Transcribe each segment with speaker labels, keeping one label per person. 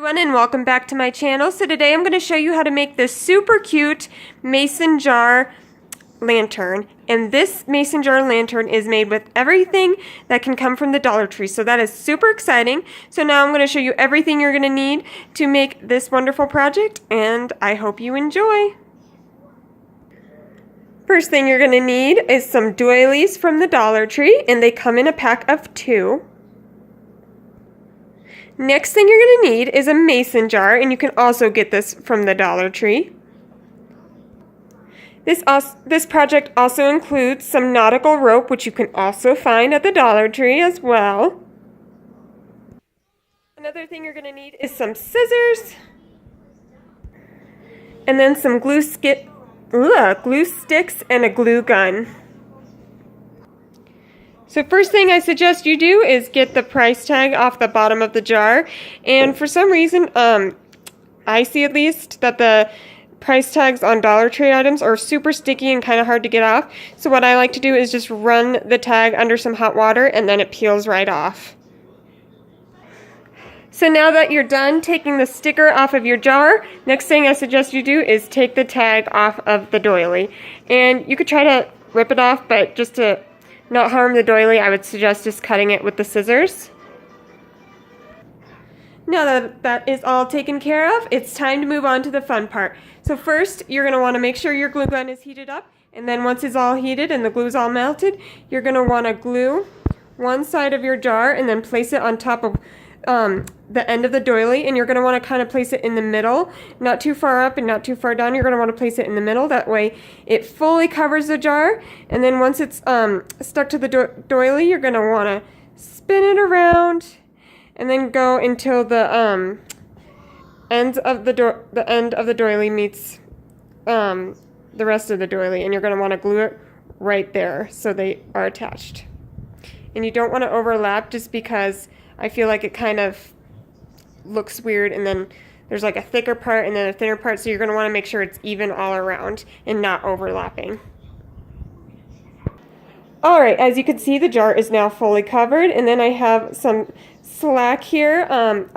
Speaker 1: everyone, and welcome back to my channel. So today I'm going to show you how to make this super cute mason jar lantern. And this mason jar lantern is made with everything that can come from the Dollar Tree. So that is super exciting. So now I'm going to show you everything you're going to need to make this wonderful project, and I hope you enjoy. First thing you're going to need is some doilies from the Dollar Tree, and they come in a pack of 2. Next thing you're going to need is a mason jar, and you can also get this from the Dollar Tree. This project also includes some nautical rope, which you can also find at the Dollar Tree as well. Another thing you're going to need is some scissors, and then some glue sticks and a glue gun. So first thing I suggest you do is get the price tag off the bottom of the jar. And for some reason, I see at least that the price tags on Dollar Tree items are super sticky and kind of hard to get off. So what I like to do is just run the tag under some hot water, and then it peels right off. So now that you're done taking the sticker off of your jar, next thing I suggest you do is take the tag off of the doily. And you could try to rip it off, but just to not harm the doily, I would suggest just cutting it with the scissors. Now that that is all taken care of, it's time to move on to the fun part. So first, you're going to want to make sure your glue gun is heated up, and then once it's all heated and the glue's all melted, you're going to want to glue one side of your jar and then place it on top of the end of the doily, and you're going to want to kind of place it in the middle, not too far up and not too far down. You're going to want to place it in the middle, that way it fully covers the jar. And then once it's stuck to the doily, you're going to want to spin it around and then go until the end of the doily meets the rest of the doily, and you're going to want to glue it right there so they are attached. And you don't want to overlap, just because I feel like it kind of looks weird, and then there's like a thicker part and then a thinner part, so you're going to want to make sure it's even all around and not overlapping. Alright, as you can see, the jar is now fully covered, and then I have some slack here. I'm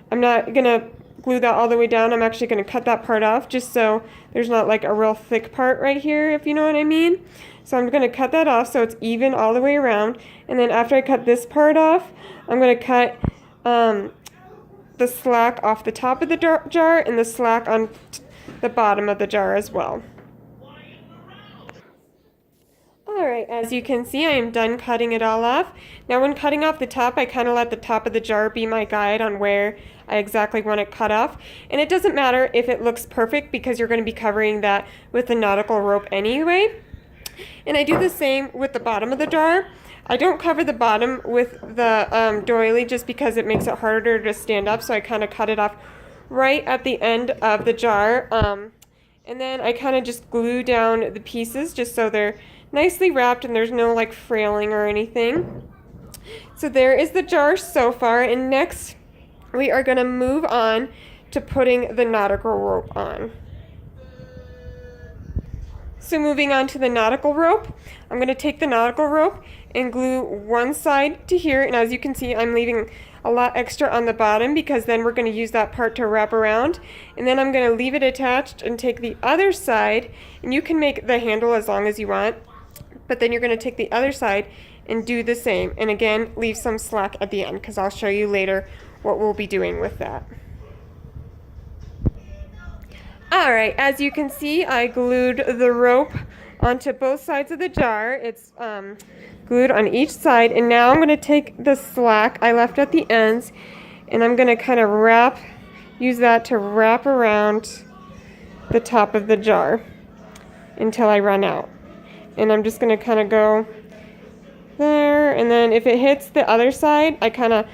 Speaker 1: not going to glue that all the way down. I'm actually going to cut that part off just so there's not like a real thick part right here, if you know what I mean. So I'm going to cut that off so it's even all the way around, and then after I cut this part off, I'm going to cut the slack off the top of the jar and the slack on the bottom of the jar as well. Alright, as you can see, I am done cutting it all off. Now when cutting off the top, I kind of let the top of the jar be my guide on where I exactly want it cut off. And it doesn't matter if it looks perfect, because you're going to be covering that with the nautical rope anyway. And I do the same with the bottom of the jar. I don't cover the bottom with the doily just because it makes it harder to stand up, so I kind of cut it off right at the end of the jar. And then I kind of just glue down the pieces just so they're nicely wrapped and there's no like frailing or anything. So there is the jar so far, and next we are going to move on to putting the nautical rope on. So moving on to the nautical rope, I'm going to take the nautical rope and glue one side to here, and as you can see, I'm leaving a lot extra on the bottom because then we're going to use that part to wrap around. And then I'm going to leave it attached and take the other side, and you can make the handle as long as you want, but then you're going to take the other side and do the same, and again leave some slack at the end because I'll show you later what we'll be doing with that. Alright, as you can see, I glued the rope onto both sides of the jar. It's glued on each side, and now I'm going to take the slack I left at the ends, and I'm going to kind of use that to wrap around the top of the jar until I run out. And I'm just going to kind of go there, and then if it hits the other side, I kind of,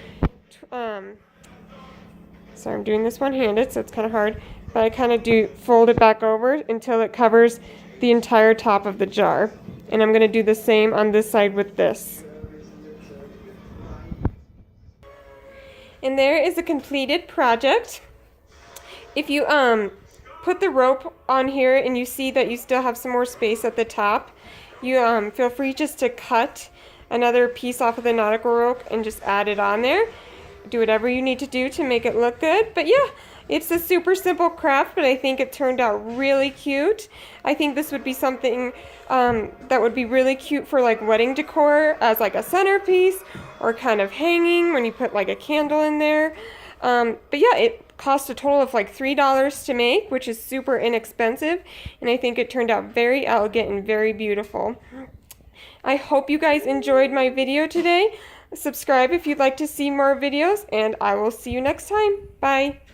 Speaker 1: sorry, I'm doing this one-handed, so it's kind of hard, but I kind of fold it back over until it covers the entire top of the jar. And I'm going to do the same on this side with this. And there is a completed project. If you put the rope on here and you see that you still have some more space at the top, you feel free just to cut another piece off of the nautical rope and just add it on there. do whatever you need to do to make it look good. But yeah, it's a super simple craft, but I think it turned out really cute. I think this would be something that would be really cute for like wedding decor as like a centerpiece, or kind of hanging when you put like a candle in there. But yeah, it cost a total of like $3 to make, which is super inexpensive, and I think it turned out very elegant and very beautiful. I hope you guys enjoyed my video today. Subscribe if you'd like to see more videos, and I will see you next time. Bye.